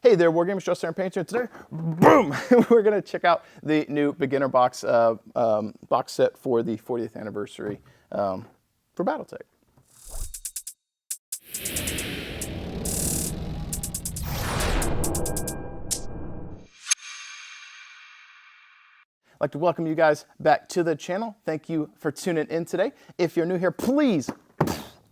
Hey there, Wargamers, Justin and Painter. Today, boom, we're gonna check out the new beginner box box set for the 40th anniversary for Battletech. I'd like to welcome you guys back to the channel. Thank you for tuning in today. If you're new here, please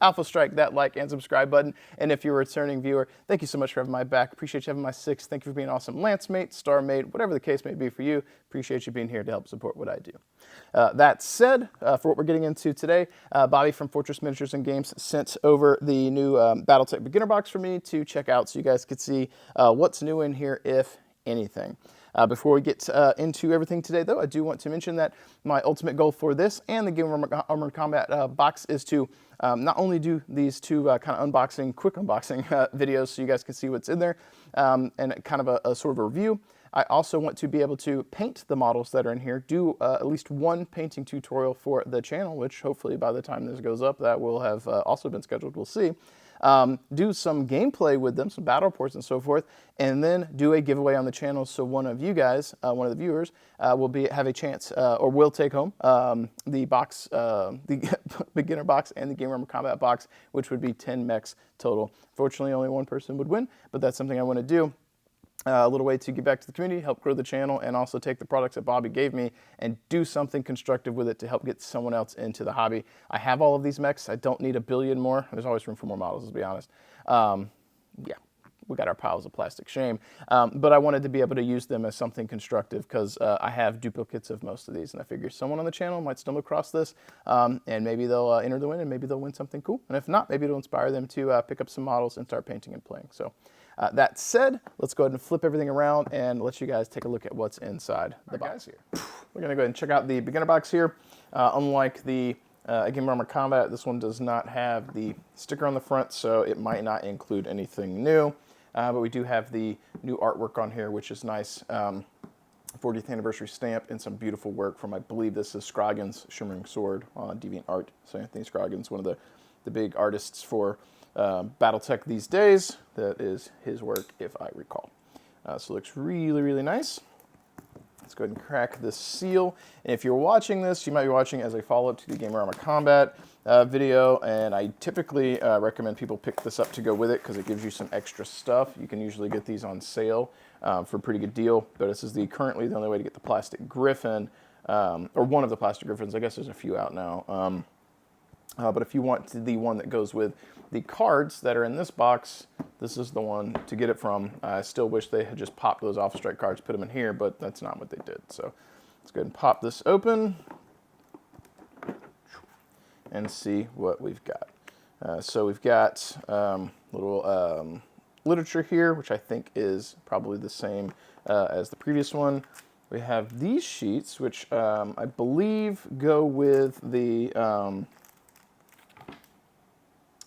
alpha strike that like and subscribe button. And if you're a returning viewer, thank you so much for having my back. Appreciate you having my six. Thank you for being an awesome lance mate, star mate, whatever the case may be for you. Appreciate you being here to help support what I do. That said, for what we're getting into today, Bobby from Fortress Miniatures and Games sent over the new Battletech beginner box for me to check out so you guys could see what's new in here, if anything. Before we get into everything today, though, I do want to mention that my ultimate goal for this and the Game of Armored Combat box is to not only do these two kind of quick unboxing videos so you guys can see what's in there and kind of a sort of a review. I also want to be able to paint the models that are in here, do at least one painting tutorial for the channel, which hopefully by the time this goes up, that will have also been scheduled, we'll see. Do some gameplay with them, some battle reports and so forth, and then do a giveaway on the channel so one of you guys, one of the viewers, will have a chance or will take home the box, the beginner box and the Game Armored Combat box, which would be 10 mechs total. Fortunately, only one person would win, but that's something I want to do. A little way to give back to the community, help grow the channel, and also take the products that Bobby gave me and do something constructive with it to help get someone else into the hobby. I have all of these mechs. I don't need a billion more. There's always room for more models, to be honest. Yeah, we got our piles of plastic, shame. But I wanted to be able to use them as something constructive because I have duplicates of most of these, and I figure someone on the channel might stumble across this, and maybe they'll enter the win, and maybe they'll win something cool. And if not, maybe it'll inspire them to pick up some models and start painting and playing. So. That said, let's go ahead and flip everything around and let you guys take a look at what's inside the box here. We're going to go ahead and check out the beginner box here. Unlike the Game Armored Combat, this one does not have the sticker on the front, so it might not include anything new. But we do have the new artwork on here, which is nice. 40th anniversary stamp and some beautiful work from, I believe this is Scroggins Shimmering Sword on DeviantArt. So Anthony Scroggins, one of the big artists for Battletech these days. That is his work, if I recall. So it looks really, really nice. Let's go ahead and crack this seal. And if you're watching this, you might be watching as a follow-up to the Game Armored Combat video, and I typically recommend people pick this up to go with it because it gives you some extra stuff. You can usually get these on sale for a pretty good deal, but this is currently the only way to get the plastic griffin, or one of the plastic griffins. I guess there's a few out now. But if you want the one that goes with the cards that are in this box, this is the one to get it from. I still wish they had just popped those Alpha Strike cards, put them in here, but that's not what they did. So let's go ahead and pop this open and see what we've got. So we've got little literature here, which I think is probably the same as the previous one. We have these sheets, which I believe go with the...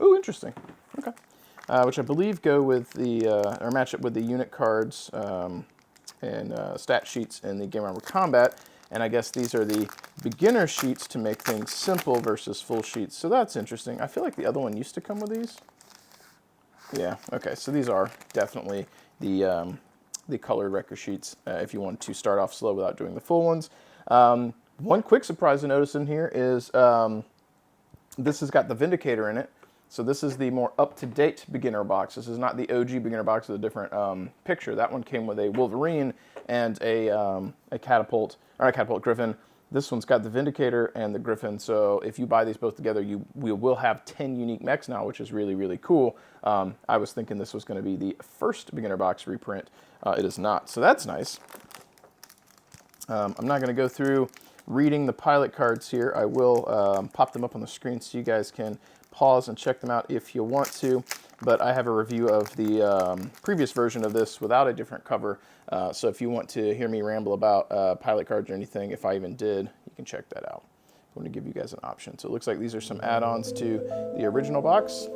Ooh, interesting. Okay. Which I believe go with the, or match up with the unit cards and stat sheets in the Game Armored Combat. And I guess these are the beginner sheets to make things simple versus full sheets. So that's interesting. I feel like the other one used to come with these. Yeah, okay. So these are definitely the colored record sheets if you want to start off slow without doing the full ones. One quick surprise to notice in here is this has got the Vindicator in it. So this is the more up-to-date beginner box. This is not the OG beginner box with a different picture. That one came with a Wolverine and a catapult, or a catapult Griffin. This one's got the Vindicator and the Griffin. So if you buy these both together, we will have 10 unique mechs now, which is really, really cool. I was thinking this was going to be the first beginner box reprint. It is not. So that's nice. I'm not going to go through reading the pilot cards here. I will pop them up on the screen so you guys can pause and check them out if you want to, but I have a review of the previous version of this without a different cover, so if you want to hear me ramble about pilot cards or anything, if I even did, you can check that out. I'm going to give you guys an option. So it looks like these are some add-ons to the original box.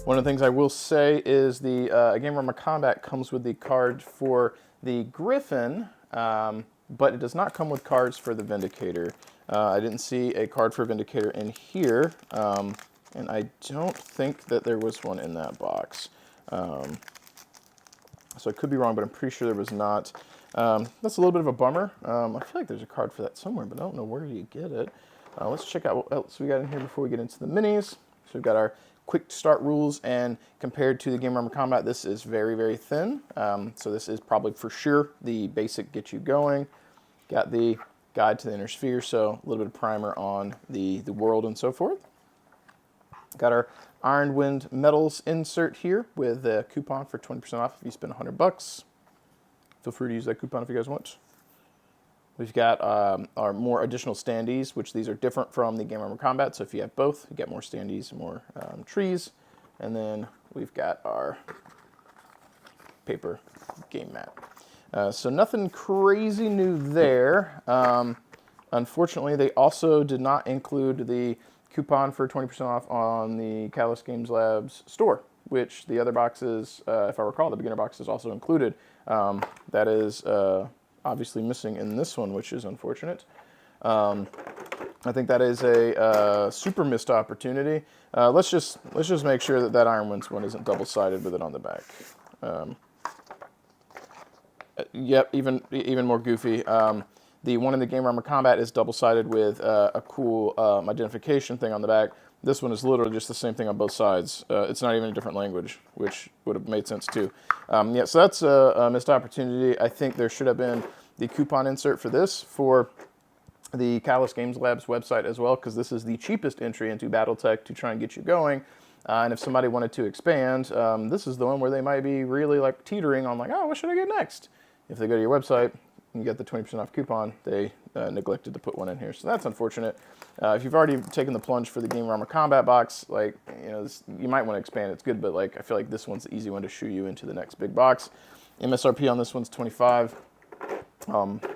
One of the things I will say is the Game Armor Combat comes with the card for the Griffin, but it does not come with cards for the Vindicator. I didn't see a card for Vindicator in here, and I don't think that there was one in that box. So I could be wrong, but I'm pretty sure there was not. That's a little bit of a bummer. I feel like there's a card for that somewhere, but I don't know where you get it. Let's check out what else we got in here before we get into the minis. So we've got our quick start rules, and compared to the Game Armor Combat, this is very, very thin. So this is probably for sure the basic get you going. Got the guide to the inner sphere, so a little bit of primer on the world and so forth. Got our Iron Wind Metals insert here with a coupon for 20% off if you spend $100. Feel free to use that coupon if you guys want. We've got our more additional standees, which these are different from the Game Armor Combat. So if you have both, you get more standees, more trees. And then we've got our paper game mat. So nothing crazy new there. Unfortunately, they also did not include the coupon for 20% off on the Catalyst Games Labs store, which the other boxes, if I recall, the beginner box is also included. That is obviously missing in this one, which is unfortunate. I think that is a super missed opportunity. Let's just make sure that that Iron Winds one isn't double-sided with it on the back. Yep, even more goofy. The one in the Game Armor Combat is double-sided with a cool identification thing on the back. This one is literally just the same thing on both sides. It's not even a different language, which would have made sense too. Yeah, so that's a missed opportunity. I think there should have been the coupon insert for this for the Catalyst Games Labs website as well, because this is the cheapest entry into Battletech to try and get you going. And if somebody wanted to expand, this is the one where they might be really like teetering on like, oh, what should I get next? If they go to your website, you get the 20% off coupon, they neglected to put one in here. So that's unfortunate. If you've already taken the plunge for the Game Armor Combat box, like, you know, you might want to expand. It's good, but like, I feel like this one's the easy one to shoo you into the next big box. MSRP on this one's $25.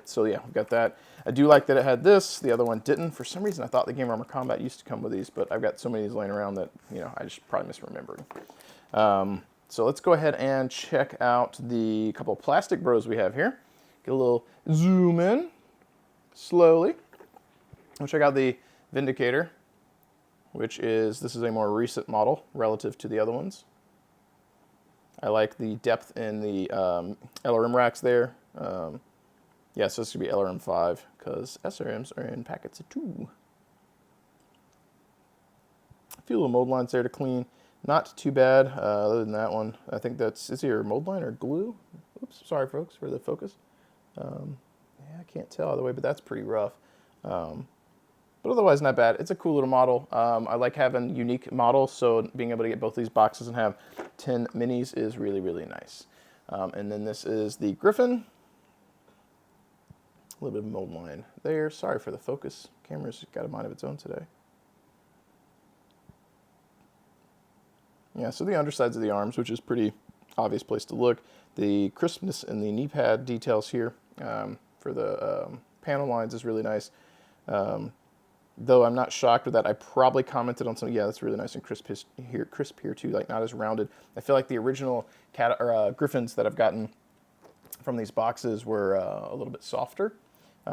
So yeah, we've got that. I do like that it had this. The other one didn't. For some reason, I thought the Game Armor Combat used to come with these, but I've got so many of these laying around that, you know, I just probably misremembered. So let's go ahead and check out the couple of plastic bros we have here. Get a little zoom in slowly. We'll check out the Vindicator, which is, this is a more recent model relative to the other ones. I like the depth in the LRM racks there. Yeah, so this should be LRM 5 because SRMs are in packets of 2. A few little mold lines there to clean. Not too bad, other than that one. I think that's, is here mold line or glue? Oops, sorry folks for the focus. Yeah, I can't tell either way, but that's pretty rough. But otherwise not bad. It's a cool little model. I like having unique models, so being able to get both these boxes and have 10 minis is really, really nice. And then this is the Griffin. A little bit of mold line there. Sorry for the focus. Camera's got a mind of its own today. Yeah, so the undersides of the arms, which is pretty obvious place to look. The crispness in the knee pad details here for the panel lines is really nice. Though I'm not shocked with that. I probably commented on something. Yeah, that's really nice and crisp here too, like not as rounded. I feel like the original Griffins that I've gotten from these boxes were a little bit softer.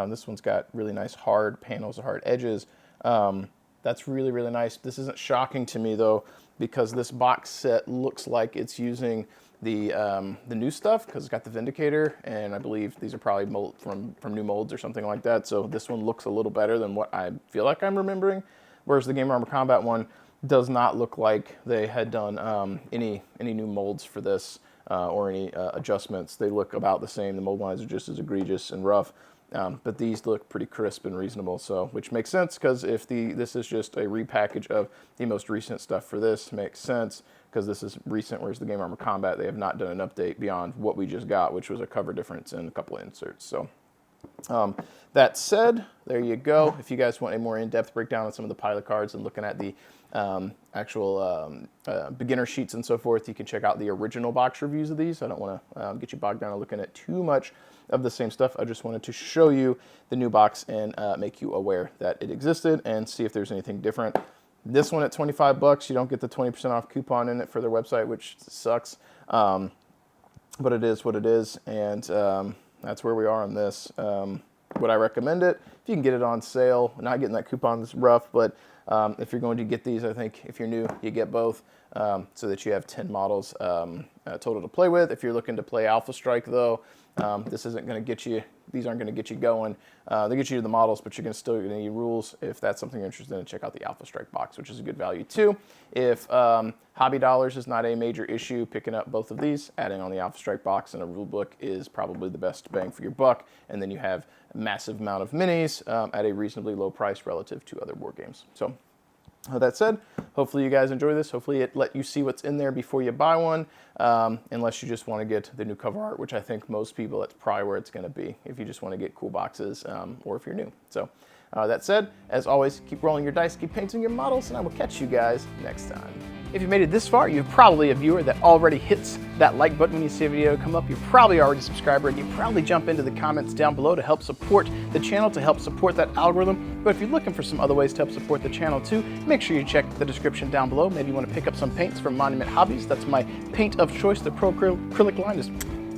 This one's got really nice hard panels, hard edges. That's really, really nice. This isn't shocking to me though, because this box set looks like it's using the new stuff, because it's got the Vindicator, and I believe these are probably from new molds or something like that. So this one looks a little better than what I feel like I'm remembering, whereas the Game Armor Combat one does not look like they had done any new molds for this or any adjustments. They look about the same. The mold lines are just as egregious and rough. But these look pretty crisp and reasonable, so which makes sense, because if this is just a repackage of the most recent stuff for this, makes sense because this is recent, whereas the Game Armor Combat, they have not done an update beyond what we just got, which was a cover difference and a couple of inserts. So that said, there you go. If you guys want a more in-depth breakdown on some of the pilot cards and looking at the actual beginner sheets and so forth, you can check out the original box reviews of these. I don't want to get you bogged down on looking at too much of the same stuff. I just wanted to show you the new box and make you aware that it existed and see if there's anything different. This one at 25 bucks, you don't get the 20% off coupon in it for their website, which sucks. But it is what it is, and that's where we are on this. Would I recommend it? If you can get it on sale, not getting that coupon is rough, but if you're going to get these, I think if you're new, you get both so that you have 10 models total to play with. If you're looking to play Alpha Strike, though, this isn't going to get you, these aren't going to get you going. They get you to the models, but you're still going to need rules. If that's something you're interested in, check out the Alpha Strike box, which is a good value too. If hobby dollars is not a major issue, picking up both of these, adding on the Alpha Strike box and a rule book is probably the best bang for your buck. And then you have a massive amount of minis at a reasonably low price relative to other board games. So that said, hopefully you guys enjoy this. Hopefully it let you see what's in there before you buy one, unless you just want to get the new cover art, which I think most people, that's probably where it's going to be, if you just want to get cool boxes or if you're new. So that said, as always, keep rolling your dice, keep painting your models, and I will catch you guys next time. If you made it this far, you're probably a viewer that already hits that like button when you see a video come up. You're probably already a subscriber, and you probably jump into the comments down below to help support the channel, to help support that algorithm. But if you're looking for some other ways to help support the channel too, make sure you check the description down below. Maybe you want to pick up some paints from Monument Hobbies. That's my paint of choice. The Pro Acrylic line is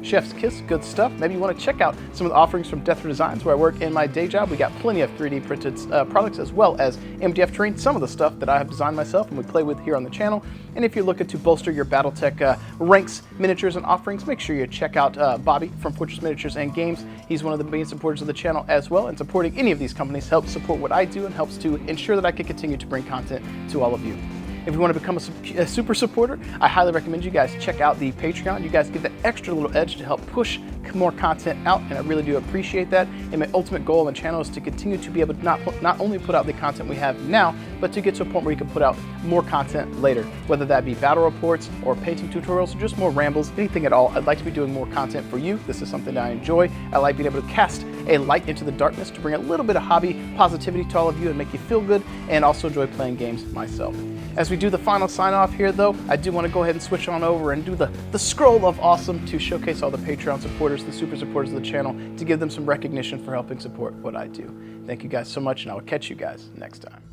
chef's kiss, good stuff. Maybe you want to check out some of the offerings from Death Row Designs, where I work in my day job. We got plenty of 3D printed products, as well as MDF terrain, some of the stuff that I have designed myself and we play with here on the channel. And if you're looking to bolster your Battletech ranks, miniatures, and offerings, make sure you check out Bobby from Fortress Miniatures and Games. He's one of the main supporters of the channel as well, and supporting any of these companies helps support what I do and helps to ensure that I can continue to bring content to all of you. If you want to become a super supporter, I highly recommend you guys check out the Patreon. You guys get that extra little edge to help push more content out, and I really do appreciate that. And my ultimate goal on the channel is to continue to be able to not only put out the content we have now, but to get to a point where you can put out more content later, whether that be battle reports or painting tutorials or just more rambles, anything at all. I'd like to be doing more content for you. This is something that I enjoy. I like being able to cast a light into the darkness to bring a little bit of hobby positivity to all of you and make you feel good, and also enjoy playing games myself. As we do the final sign off here though, I do want to go ahead and switch on over and do the scroll of awesome to showcase all the Patreon supporters, the super supporters of the channel, to give them some recognition for helping support what I do. Thank you guys so much, and I will catch you guys next time.